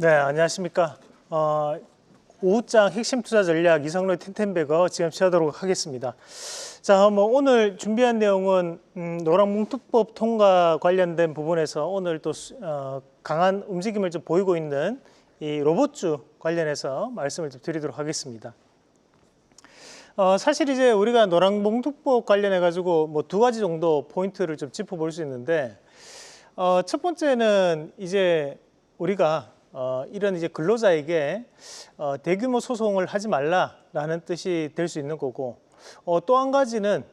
네, 안녕하십니까. 오후장 핵심 투자 전략 이상로의 텐텐베거 지금 시작하도록 하겠습니다. 자, 오늘 준비한 내용은 노란봉투법 통과 관련된 부분에서 오늘 또 강한 움직임을 좀 보이고 있는 이 로봇주 관련해서 말씀을 좀 드리도록 하겠습니다. 사실 이제 우리가 노란봉투법 관련해 가지고 뭐 두 가지 정도 포인트를 좀 짚어볼 수 있는데, 첫 번째는 이제 우리가 이런 이제 근로자에게 대규모 소송을 하지 말라라는 뜻이 될 수 있는 거고, 또 한 가지는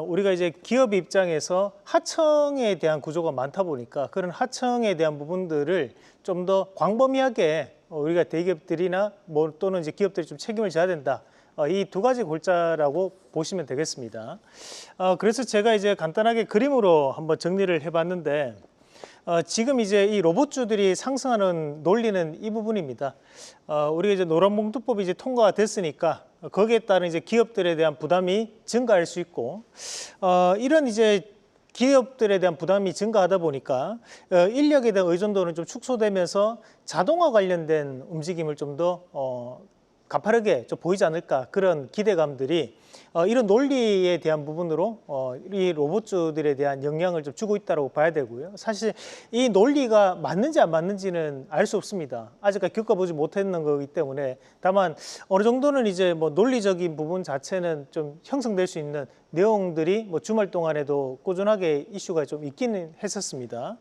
우리가 이제 기업 입장에서 하청에 대한 구조가 많다 보니까 그런 하청에 대한 부분들을 좀 더 광범위하게 우리가 대기업들이나 뭐 또는 이제 기업들이 좀 책임을 져야 된다. 이 두 가지 골자라고 보시면 되겠습니다. 그래서 제가 이제 간단하게 그림으로 한번 정리를 해봤는데, 지금 이제 이 로봇주들이 상승하는 논리는 이 부분입니다. 우리가 이제 노란봉투법이 이제 통과가 됐으니까 거기에 따른 이제 기업들에 대한 부담이 증가할 수 있고, 이런 이제 기업들에 대한 부담이 증가하다 보니까 인력에 대한 의존도는 좀 축소되면서 자동화 관련된 움직임을 좀 더 가파르게 좀 보이지 않을까, 그런 기대감들이 이런 논리에 대한 부분으로 이 로봇주들에 대한 영향을 좀 주고 있다고 봐야 되고요. 사실 이 논리가 맞는지 안 맞는지는 알 수 없습니다. 아직까지 겪어보지 못했는 거기 때문에. 다만 어느 정도는 이제 뭐 논리적인 부분 자체는 좀 형성될 수 있는 내용들이 뭐 주말 동안에도 꾸준하게 이슈가 좀 있기는 했었습니다.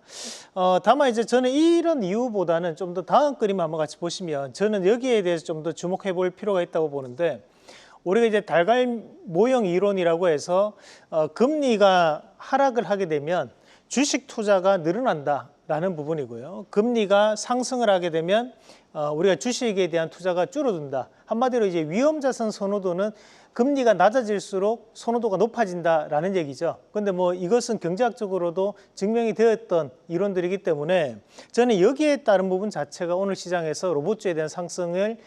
다만 이제 저는 이런 이유보다는 좀 더 다음 그림 한번 같이 보시면 저는 여기에 대해서 좀 더 주목해 볼 필요가 있다고 보는데, 우리가 이제 달걀 모형 이론이라고 해서 금리가 하락을 하게 되면 주식 투자가 늘어난다라는 부분이고요. 금리가 상승을 하게 되면 우리가 주식에 대한 투자가 줄어든다. 한마디로 이제 위험자산 선호도는 금리가 낮아질수록 선호도가 높아진다라는 얘기죠. 그런데 뭐 이것은 경제학적으로도 증명이 되었던 이론들이기 때문에 저는 여기에 따른 부분 자체가 오늘 시장에서 로봇주에 대한 상승을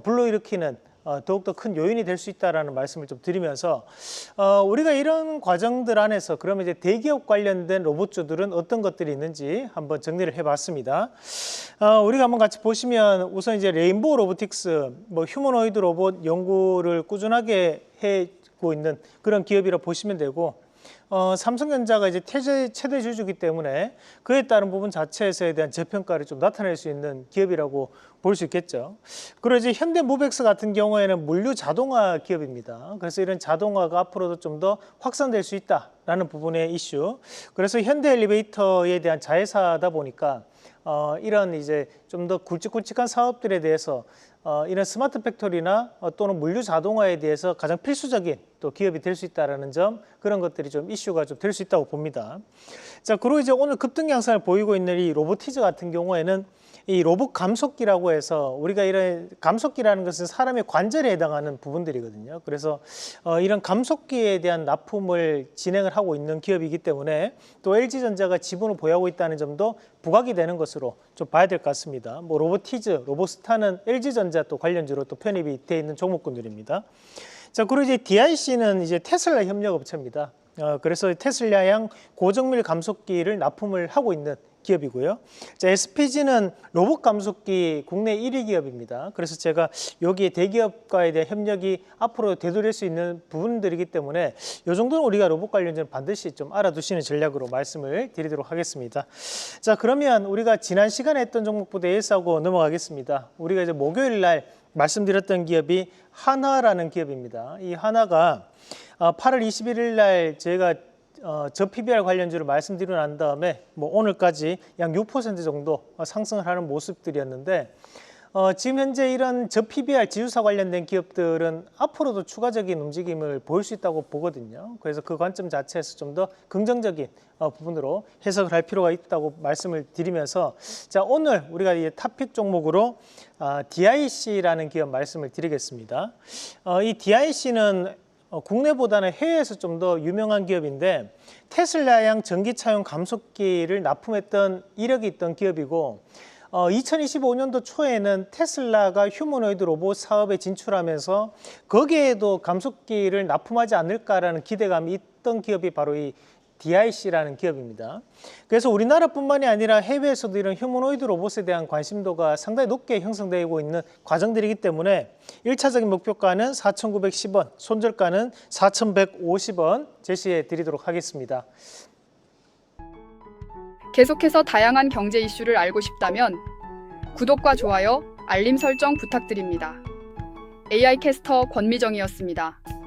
불러일으키는 더욱더 큰 요인이 될 수 있다는 말씀을 좀 드리면서, 우리가 이런 과정들 안에서 그러면 이제 대기업 관련된 로봇주들은 어떤 것들이 있는지 한번 정리를 해봤습니다. 우리가 한번 같이 보시면 우선 이제 레인보우 로보틱스, 뭐 휴머노이드 로봇 연구를 꾸준하게 해고 있는 그런 기업이라 보시면 되고, 삼성전자가 이제 최대 주주이기 때문에 그에 따른 부분 자체에서에 대한 저평가를 좀 나타낼 수 있는 기업이라고 볼 수 있겠죠. 그리고 이제 현대모백스 같은 경우에는 물류 자동화 기업입니다. 그래서 이런 자동화가 앞으로도 좀 더 확산될 수 있다라는 부분의 이슈. 그래서 현대엘리베이터에 대한 자회사다 보니까 이런 이제 좀 더 굵직굵직한 사업들에 대해서 이런 스마트 팩토리나 또는 물류 자동화에 대해서 가장 필수적인 또 기업이 될 수 있다는 점, 그런 것들이 좀 이슈가 좀 될 수 있다고 봅니다. 자, 그리고 이제 오늘 급등 양상을 보이고 있는 이 로보티즈 같은 경우에는 이 로봇 감속기라고 해서, 우리가 이런 감속기라는 것은 사람의 관절에 해당하는 부분들이거든요. 그래서 이런 감속기에 대한 납품을 진행을 하고 있는 기업이기 때문에 또 LG전자가 지분을 보유하고 있다는 점도 부각이 되는 것으로 좀 봐야 될 것 같습니다. 뭐 로보티즈, 로보스타는 LG전자 또 관련주로 또 편입이 되어 있는 종목군들입니다. 자, 그리고 이제 DIC는 이제 테슬라 협력업체입니다. 그래서 테슬라양 고정밀 감속기를 납품을 하고 있는 기업이고요. 자, SPG는 로봇 감속기 국내 1위 기업입니다. 그래서 제가 여기에 대기업과에 대한 협력이 앞으로 되돌릴 수 있는 부분들이기 때문에 이 정도는 우리가 로봇 관련주는 반드시 좀 알아두시는 전략으로 말씀을 드리도록 하겠습니다. 자, 그러면 우리가 지난 시간에 했던 종목부터 예스하고 넘어가겠습니다. 우리가 이제 목요일 날 말씀드렸던 기업이 한화라는 기업입니다. 이 한화가 8월 21일 날 제가 저 PBR 관련주를 말씀드리고 난 다음에 뭐 오늘까지 약 6% 정도 상승을 하는 모습들이었는데, 지금 현재 이런 저 PBR 지주사 관련된 기업들은 앞으로도 추가적인 움직임을 보일 수 있다고 보거든요. 그래서 그 관점 자체에서 좀 더 긍정적인 부분으로 해석을 할 필요가 있다고 말씀을 드리면서, 자, 오늘 우리가 이 탑픽 종목으로 DIC라는 기업 말씀을 드리겠습니다. 이 DIC는 국내보다는 해외에서 좀 더 유명한 기업인데, 테슬라양 전기차용 감속기를 납품했던 이력이 있던 기업이고, 2025년도 초에는 테슬라가 휴머노이드 로봇 사업에 진출하면서 거기에도 감속기를 납품하지 않을까라는 기대감이 있던 기업이 바로 이 DIC라는 기업입니다. 그래서 우리나라뿐만이 아니라 해외에서도 이런 휴머노이드 로봇에 대한 관심도가 상당히 높게 형성되고 있는 과정들이기 때문에 1차적인 목표가는 4,910원, 손절가는 4,150원 제시해 드리도록 하겠습니다. 계속해서 다양한 경제 이슈를 알고 싶다면 구독과 좋아요, 알림 설정 부탁드립니다. AI 캐스터 권미정이었습니다.